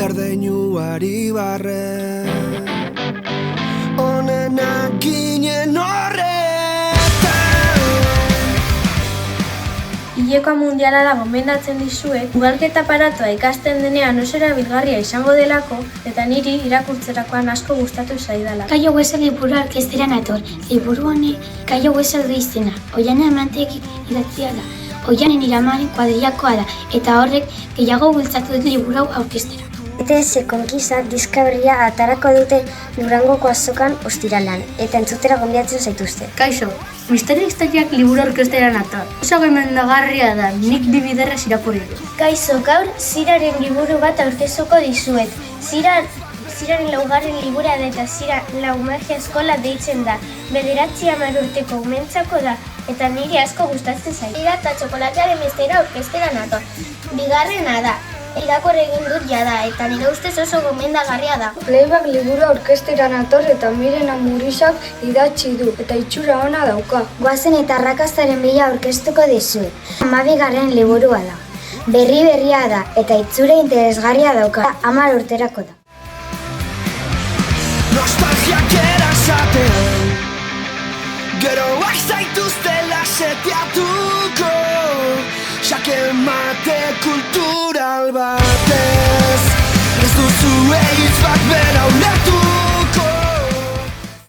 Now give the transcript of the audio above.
erdeinuari barre onenak ginen horretan. Hilekoa mundiala da gomendatzen dizuet, ugalketa aparatoa ikasten denean oso erabilgarria izango delako, eta niri irakurtzerakoan asko gustatu zaidala. Kaio Wessel liburu orkestera nator. Liburu honek Kaio Wessel du izena. Oiana Amantek idatzia da. Oianen Iramaren kuadrillakoa da, eta horrek gehiago bultzatu dut liburu hau aurkeztera. ETS Konkisa diska berria atarako dute Durangoko azokan ostiralan, eta entzutera gonbidatzen zaituzte. Kaixo, Misterio Historiak liburu orkestera nator. Oso gomendagarria da, nik bibiderrez irakurri dut. Kaixo, gaur Ziraren liburu bat aurkezuko dizuet. Ziraren laugarren libura da eta Zira lau magia eskola deitzen da. 9-10 urteko umentzako da, eta niri asko gustatzen zait. Zira eta txokolatearen bestera orkestera nator. Bigarrena da. Irakur egin dut jada, eta nire ustez oso gomendagarria da. Playback liburu orkestera nator eta Miren Amurisak idatzi du, eta itxura ona dauka. Goazen eta arrakastaren bila aurkeztuko dizuet. 12. liburua da. Berria da, eta itxura interesgarria dauka. 10 urterako da. Nostalgiak erasatean geroak zaituztela setiatuko xake mate kultural batez ez duzu hitz bat bera ulertu